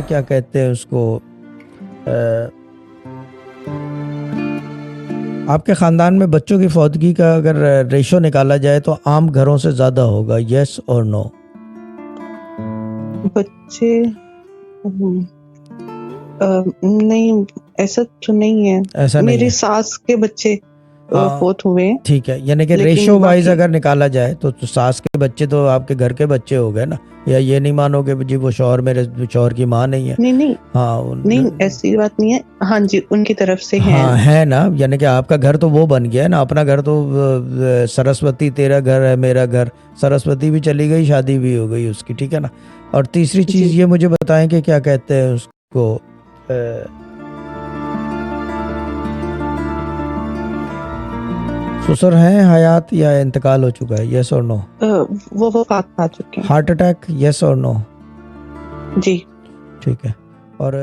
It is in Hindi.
क्या कहते हैं उसको, आपके ख़ानदान में बच्चों की फौतगी का अगर रेशो निकाला जाए तो आम घरों से ज़्यादा होगा, येस और नो? बच्चे नहीं, ऐसा तो नहीं है। ऐसा नहीं मेरी है। सास के बच्चे हाँ, फोर्थ हुए हैं, ठीक है, यानी कि लेकिन रेशो वाइज बाकी अगर निकाला जाए तो सास के बच्चे तो आपके घर के बच्चे हो गए ना, या ये नहीं मानोगे जी वो शौहर मेरे शौहर की माँ नहीं है? नहीं नहीं हाँ नहीं, ऐसी बात नहीं है। हाँ जी, उनकी तरफ से हैं। हाँ है ना, यानी कि आपका घर तो वो बन गया है ना, अपना घर तो सरस्वती तेरा घर है मेरा घर, सरस्वती भी चली गई, शादी भी हो गई उसकी, ठीक है ना। और तीसरी चीज़ जी, ये मुझे बताएं कि क्या कहते हैं उसको, ससुर हैं हयात या इंतकाल हो चुका है, यस और नो? वो वफात पा चुके हैं। हार्ट अटैक, यस और नो? जी। ठीक है। और